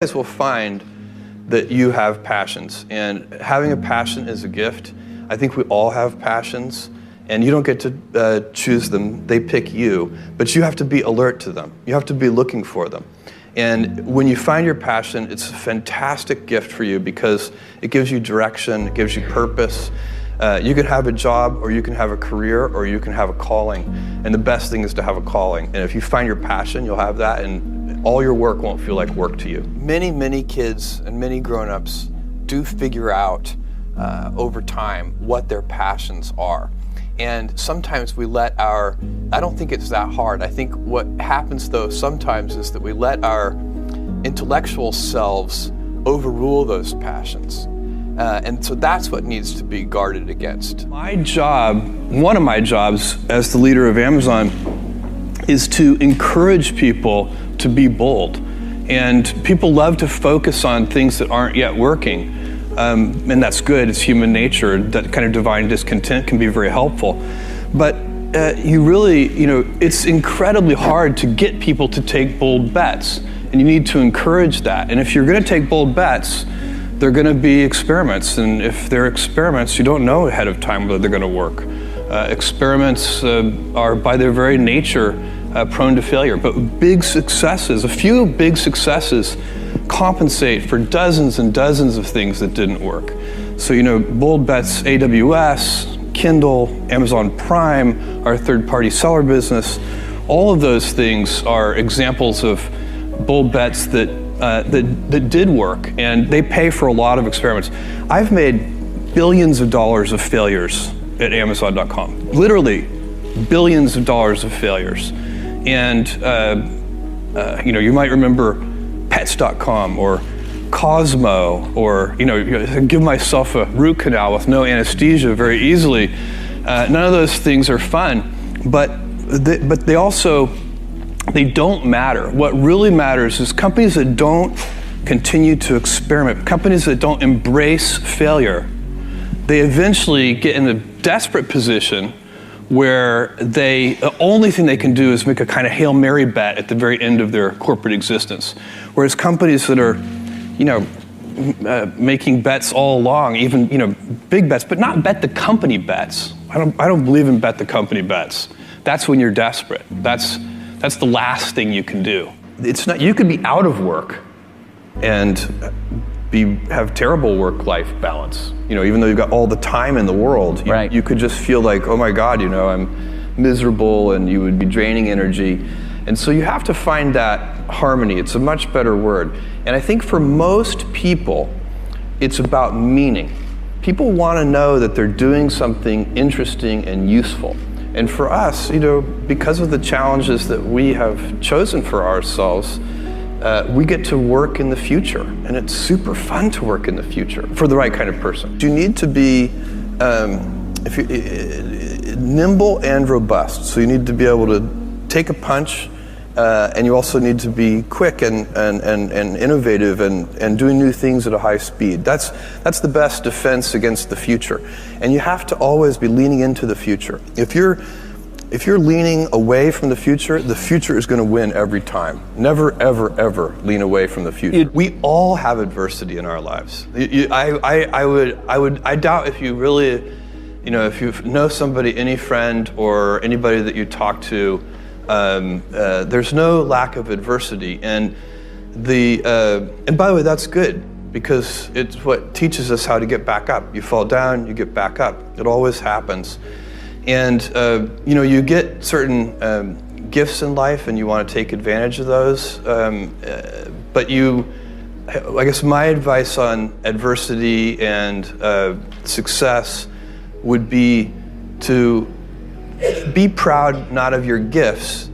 Guys will find that you have passions, and having a passion is a gift. I think we all have passions, and you don't get to choose them. They pick you, but you have to be alert to them. You have to be looking for them. And when you find your passion, it's a fantastic gift for you because it gives you direction, it gives you purpose. You can have a job, or you can have a career, or you can have a calling. And the best thing is to have a calling. And if you find your passion, you'll have that, and all your work won't feel like work to you. Many kids and many grown-ups do figure out over time what their passions are. And sometimes we let I don't think it's that hard. I think what happens though sometimes is that we let our intellectual selves overrule those passions. And so that's what needs to be guarded against. My job, one of my jobs as the leader of Amazon, is to encourage people to be bold. And people love to focus on things that aren't yet working. And that's good, it's human nature. That kind of divine discontent can be very helpful. But it's incredibly hard to get people to take bold bets. And you need to encourage that. And if you're gonna take bold bets, they're gonna be experiments. And if they're experiments, you don't know ahead of time whether they're gonna work. Experiments are by their very nature prone to failure, but big successes, a few big successes compensate for dozens and dozens of things that didn't work. So, bold bets, AWS, Kindle, Amazon Prime, our third-party seller business, all of those things are examples of bold bets that did work, and they pay for a lot of experiments. I've made billions of dollars of failures at Amazon.com, literally billions of dollars of failures. And you might remember Pets.com or Cosmo, or give myself a root canal with no anesthesia very easily. None of those things are fun, but they don't matter. What really matters is companies that don't continue to experiment, companies that don't embrace failure. They eventually get in a desperate position where the only thing they can do is make a kind of Hail Mary bet at the very end of their corporate existence. Whereas companies that are, making bets all along, even, big bets, but not bet the company bets. I don't believe in bet the company bets. That's when you're desperate. That's the last thing you can do. It's not, you could be out of work and have terrible work-life balance. Even though you've got all the time in the world, right. You could just feel like, oh my God, I'm miserable, and you would be draining energy. And so you have to find that harmony. It's a much better word. And I think for most people, it's about meaning. People want to know that they're doing something interesting and useful. And for us, because of the challenges that we have chosen for ourselves, we get to work in the future, and it's super fun to work in the future for the right kind of person. You need to be nimble and robust. So you need to be able to take a punch, and you also need to be quick and innovative and doing new things at a high speed. That's the best defense against the future. And you have to always be leaning into the future. If you're leaning away from the future is going to win every time. Never, ever, ever lean away from the future. We all have adversity in our lives. I doubt if you really, if you know somebody, any friend or anybody that you talk to, there's no lack of adversity. And by the way, that's good, because it's what teaches us how to get back up. You fall down, you get back up. It always happens. And you get certain gifts in life, and you want to take advantage of those. But I guess my advice on adversity and success would be to be proud not of your gifts,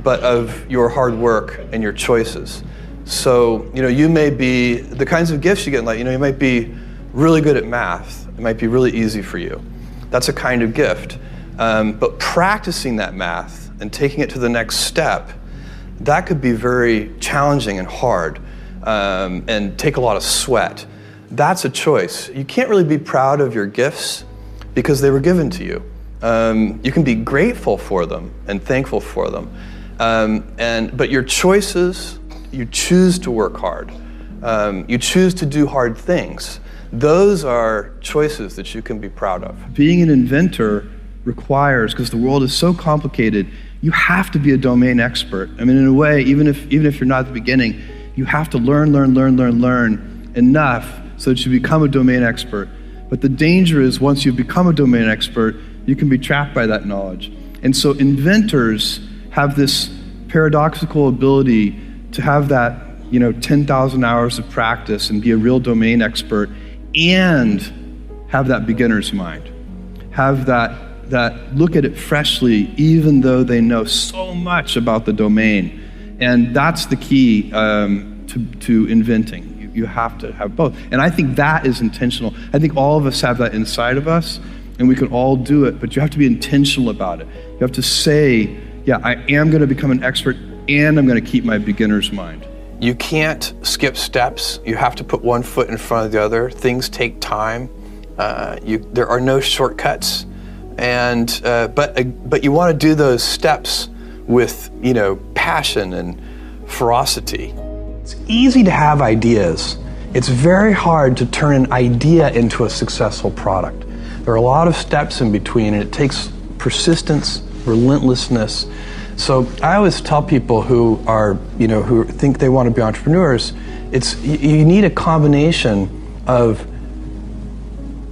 but of your hard work and your choices. So you may be the kinds of gifts you get in life. You might be really good at math. It might be really easy for you. That's a kind of gift. But practicing that math and taking it to the next step, that could be very challenging and hard, and take a lot of sweat. That's a choice. You can't really be proud of your gifts because they were given to you. You can be grateful for them and thankful for them. But your choices, you choose to work hard. You choose to do hard things. Those are choices that you can be proud of. Being an inventor requires, because the world is so complicated, you have to be a domain expert. I mean, in a way, even if you're not at the beginning, you have to learn enough so that you become a domain expert. But the danger is once you become a domain expert, you can be trapped by that knowledge. And so inventors have this paradoxical ability to have that 10,000 hours of practice and be a real domain expert and have that beginner's mind. Have that look at it freshly even though they know so much about the domain. And that's the key to inventing. You have to have both. And I think that is intentional. I think all of us have that inside of us and we can all do it, but you have to be intentional about it. You have to say, yeah, I am going to become an expert and I'm going to keep my beginner's mind. You can't skip steps. You have to put one foot in front of the other. Things take time. There are no shortcuts. And but you want to do those steps with passion and ferocity. It's easy to have ideas. It's very hard to turn an idea into a successful product. There are a lot of steps in between, and it takes persistence, relentlessness. So I always tell people who are, who think they want to be entrepreneurs, you need a combination of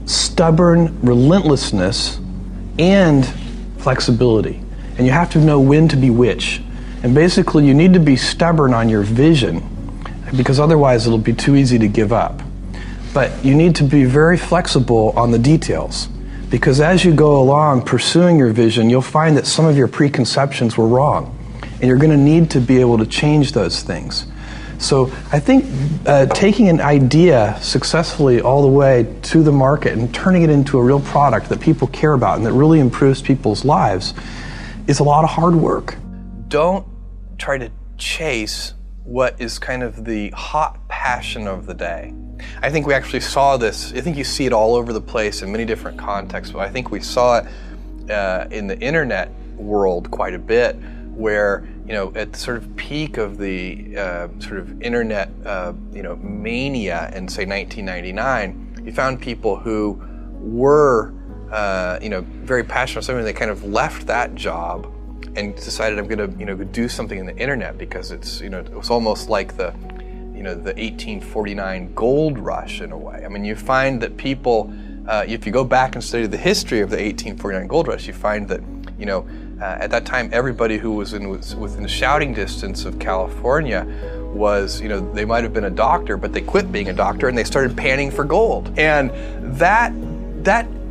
stubborn relentlessness and flexibility. And you have to know when to be which. And basically you need to be stubborn on your vision because otherwise it'll be too easy to give up. But you need to be very flexible on the details because as you go along pursuing your vision, you'll find that some of your preconceptions were wrong. And you're going to need to be able to change those things. So I think taking an idea successfully all the way to the market and turning it into a real product that people care about and that really improves people's lives is a lot of hard work. Don't try to chase what is kind of the hot passion of the day. I think we actually saw this, I think you see it all over the place in many different contexts, but I think we saw it in the internet world quite a bit where, at the sort of peak of the sort of internet, mania in say 1999, you found people who were, very passionate about something. They kind of left that job and decided I'm going to, do something in the internet because it's, it was almost like the 1849 gold rush in a way. I mean, you find that people, if you go back and study the history of the 1849 gold rush, you find that, at that time, everybody who was within shouting distance of California was, they might have been a doctor, but they quit being a doctor and they started panning for gold. And that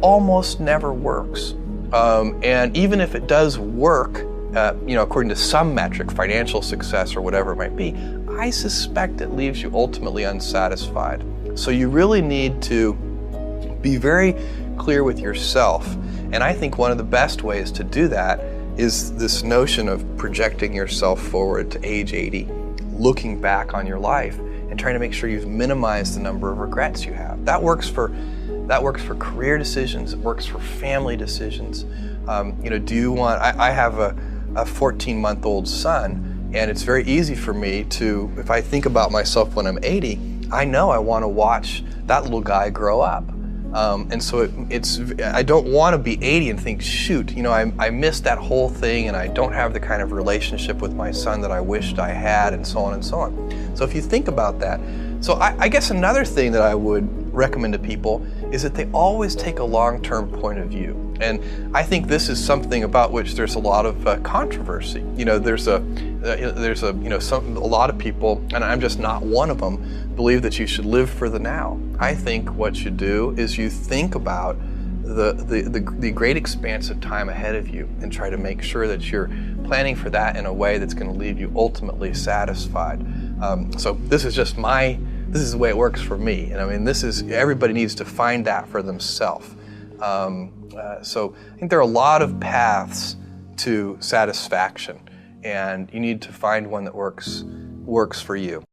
almost never works. And even if it does work, according to some metric, financial success or whatever it might be, I suspect it leaves you ultimately unsatisfied. So you really need to be very clear with yourself. And I think one of the best ways to do that is this notion of projecting yourself forward to age 80, looking back on your life and trying to make sure you've minimized the number of regrets you have. That works for career decisions, it works for family decisions. Do you want, I have a 14-month-old son, and it's very easy for me to, if I think about myself when I'm 80, I know I want to watch that little guy grow up. And so I don't want to be 80 and think, shoot, I missed that whole thing and I don't have the kind of relationship with my son that I wished I had, and so on and so on. So if you think about that, so I guess another thing that I would recommend to people is that they always take a long-term point of view. And I think this is something about which there's a lot of controversy. There's a lot of people, and I'm just not one of them, believe that you should live for the now. I think what you do is you think about the great expanse of time ahead of you and try to make sure that you're planning for that in a way that's going to leave you ultimately satisfied. So this is the way it works for me. And I mean, everybody needs to find that for themselves. So I think there are a lot of paths to satisfaction, and you need to find one that works for you.